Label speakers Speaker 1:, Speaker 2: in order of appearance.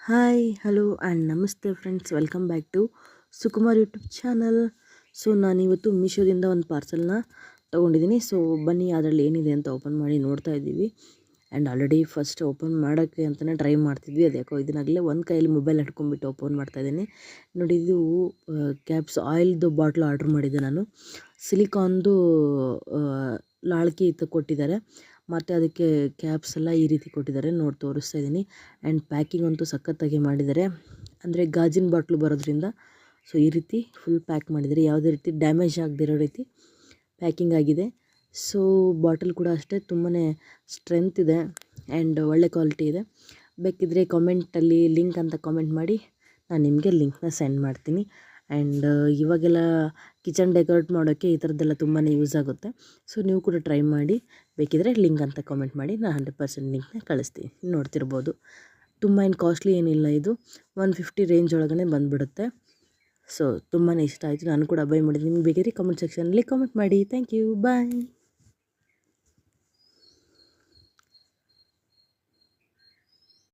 Speaker 1: Hi hello and ನಮಸ್ತೆ friends, welcome back to Sukumar YouTube channel. So ನಾನಿವತ್ತು ಮೀಶೋದಿಂದ ಒಂದು ಪಾರ್ಸಲ್ನ ತೊಗೊಂಡಿದ್ದೀನಿ. ಸೊ ಬನ್ನಿ ಅದರಲ್ಲಿ ಏನಿದೆ ಅಂತ ಓಪನ್ ಮಾಡಿ ನೋಡ್ತಾ ಇದ್ದೀವಿ. ಆ್ಯಂಡ್ ಆಲ್ರೆಡಿ ಫಸ್ಟ್ ಓಪನ್ ಮಾಡೋಕ್ಕೆ ಅಂತಲೇ ಟ್ರೈ ಮಾಡ್ತಿದ್ವಿ. ಅದು ಯಾಕೋ ಇದನ್ನಾಗಲೇ ಒಂದು ಕೈಯಲ್ಲಿ ಮೊಬೈಲ್ ಹಿಡ್ಕೊಂಡ್ಬಿಟ್ಟು ಓಪನ್ ಮಾಡ್ತಾಯಿದ್ದೀನಿ. ನೋಡಿ, ಇದು ಕ್ಯಾಪ್ಸ್ ಆಯಿಲ್ದು ಬಾಟ್ಲು ಆರ್ಡ್ರ್ ಮಾಡಿದ್ದೆ ನಾನು. ಸಿಲಿಕಾನ್ದು ಲಾಳ್ಕಿ ಕೊಟ್ಟಿದ್ದಾರೆ, ಮತ್ತು ಅದಕ್ಕೆ ಕ್ಯಾಪ್ಸ್ ಎಲ್ಲ ಈ ರೀತಿ ಕೊಟ್ಟಿದ್ದಾರೆ. ನೋಡಿ ತೋರಿಸ್ತಾ ಇದ್ದೀನಿ. ಆ್ಯಂಡ್ ಪ್ಯಾಕಿಂಗ್ ಅಂತೂ ಸಖತ್ತಾಗಿ ಮಾಡಿದ್ದಾರೆ. ಅಂದರೆ ಗಾಜಿನ ಬಾಟ್ಲು ಬರೋದ್ರಿಂದ ಸೊ ಈ ರೀತಿ ಫುಲ್ ಪ್ಯಾಕ್ ಮಾಡಿದ್ದಾರೆ. ಯಾವುದೇ ರೀತಿ ಡ್ಯಾಮೇಜ್ ಆಗದಿರೋ ರೀತಿ ಪ್ಯಾಕಿಂಗ್ ಆಗಿದೆ. ಸೊ ಬಾಟಲ್ ಕೂಡ ಅಷ್ಟೇ ತುಂಬಾ ಸ್ಟ್ರೆಂತ್ ಇದೆ ಆ್ಯಂಡ್ ಒಳ್ಳೆ ಕ್ವಾಲಿಟಿ ಇದೆ. ಬೇಕಿದ್ದರೆ ಕಾಮೆಂಟಲ್ಲಿ ಲಿಂಕ್ ಅಂತ ಕಾಮೆಂಟ್ ಮಾಡಿ, ನಾನು ನಿಮಗೆ ಲಿಂಕ್ನ ಸೆಂಡ್ ಮಾಡ್ತೀನಿ. ಆ್ಯಂಡ್ ಇವಾಗೆಲ್ಲ ಕಿಚನ್ ಡೆಕೋರೇಟ್ ಮಾಡೋಕ್ಕೆ ಈ ಥರದ್ದೆಲ್ಲ ತುಂಬಾ ಯೂಸ್ ಆಗುತ್ತೆ. ಸೊ ನೀವು ಕೂಡ ಟ್ರೈ ಮಾಡಿ. ಬೇಕಿದ್ದರೆ ಲಿಂಕ್ ಅಂತ ಕಾಮೆಂಟ್ ಮಾಡಿ, ನಾನು 100% ಲಿಂಕ್ನ ಕಳಿಸ್ತೀನಿ. ನೋಡ್ತಿರ್ಬೋದು, ತುಂಬ ಏನು ಕಾಸ್ಟ್ಲಿ ಏನಿಲ್ಲ. ಇದು 150 ರೇಂಜ್ ಒಳಗಡೆ ಬಂದುಬಿಡುತ್ತೆ. ಸೊ ತುಂಬಾ ಇಷ್ಟ ಆಯಿತು. ನಾನು ಕೂಡ ಬೈ ಮಾಡಿದ್ದೀನಿ. ನಿಮ್ಗೆ ಬೇಕಿದ್ರೆ ಕಾಮೆಂಟ್ ಸೆಕ್ಷನಲ್ಲಿ ಕಾಮೆಂಟ್ ಮಾಡಿ. Thank you, bye.